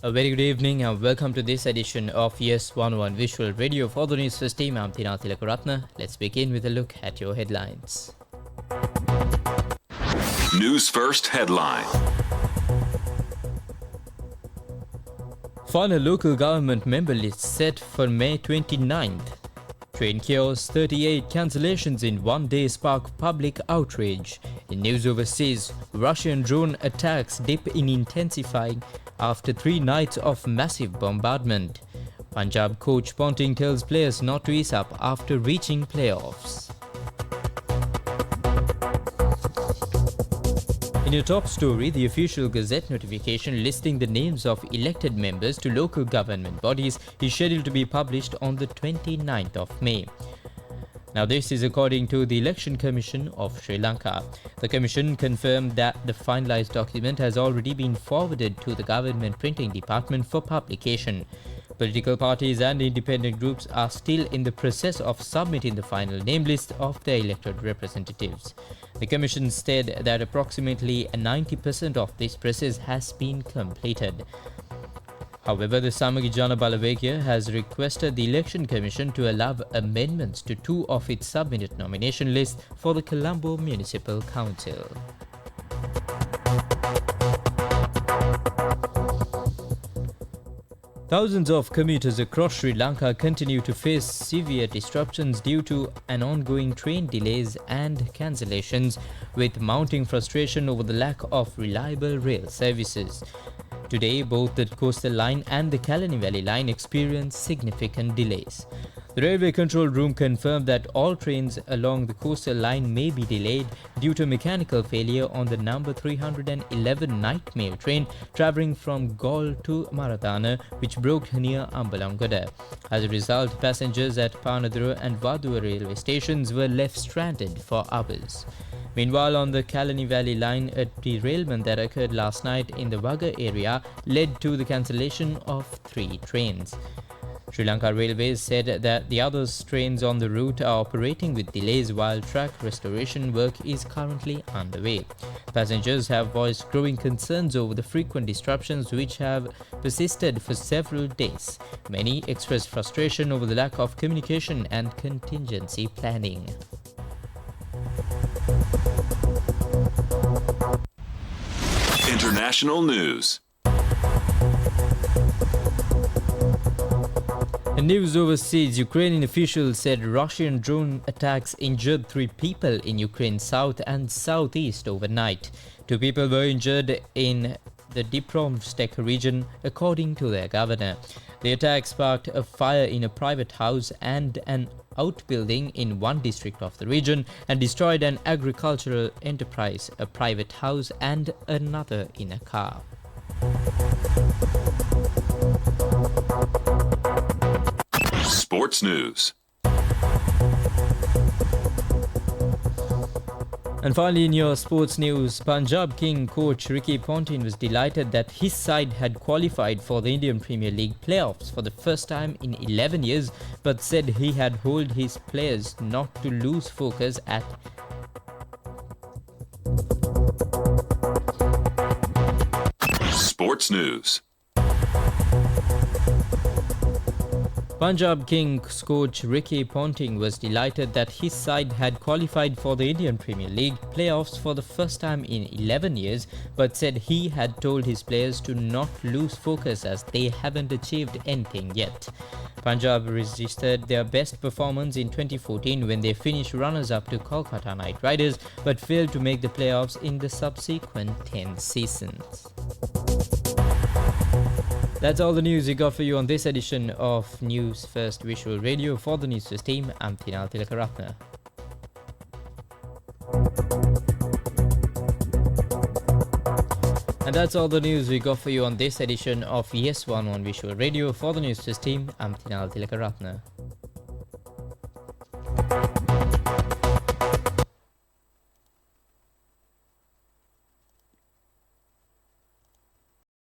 A very good evening and welcome to this edition of Yes 11 Visual Radio for the Newsfirst team. I'm Tilakaratna. Let's begin with a look at your headlines. News First headline. Final local government member list set for May 29th. Train chaos, 38 cancellations in one day spark public outrage. In news overseas, Russian drone attacks dip in intensifying after 3 nights of massive bombardment. Punjab coach Ponting tells players not to ease up after reaching playoffs. In your top story, the official Gazette notification listing the names of elected members to local government bodies is scheduled to be published on the 29th of May. Now, this is according to the Election Commission of Sri Lanka. The Commission confirmed that the finalized document has already been forwarded to the government printing department for publication. Political parties and independent groups are still in the process of submitting the final name list of their elected representatives. The Commission said that approximately 90% of this process has been completed. However, the Samagijana Balawegya has requested the Election Commission to allow amendments to 2 of its submitted nomination lists for the Colombo Municipal Council. Thousands of commuters across Sri Lanka continue to face severe disruptions due to an ongoing train delays and cancellations, with mounting frustration over the lack of reliable rail services. Today, both the Coastal Line and the Kalani Valley Line experienced significant delays. The Railway Control Room confirmed that all trains along the Coastal Line may be delayed due to mechanical failure on the number 311 night mail train travelling from Galle to Maradana, which broke near Ambalangoda. As a result, passengers at Panadura and Vadua railway stations were left stranded for hours. Meanwhile, on the Kalani Valley Line, a derailment that occurred last night in the Vaga area led to the cancellation of 3 trains. Sri Lanka Railways said that the other trains on the route are operating with delays while track restoration work is currently underway. Passengers have voiced growing concerns over the frequent disruptions which have persisted for several days. Many expressed frustration over the lack of communication and contingency planning. International news. In news overseas, Ukrainian officials said Russian drone attacks injured 3 people in Ukraine's south and southeast overnight. 2 people were injured in the Dnipropetrovsk region, according to their governor. The attack sparked a fire in a private house and an outbuilding in one district of the region and destroyed an agricultural enterprise, a private house and another in a car. Sports news. And finally, in your sports news, Punjab King coach Ricky Ponting was delighted that his side had qualified for the Indian Premier League playoffs for the first time in 11 years, but said he had told his players not to lose focus at Sports news. Punjab Kings coach Ricky Ponting was delighted that his side had qualified for the Indian Premier League playoffs for the first time in 11 years, but said he had told his players to not lose focus as they haven't achieved anything yet. Punjab registered their best performance in 2014 when they finished runners-up to Kolkata Knight Riders, but failed to make the playoffs in the subsequent 10 seasons. That's all the news we got for you on this edition of News First Visual Radio. For the Newsfirst team, I'm Tilakaratna. And that's all the news we got for you on this edition of Yes 11 Visual Radio. For the Newsfirst team, I'm Tilakaratna.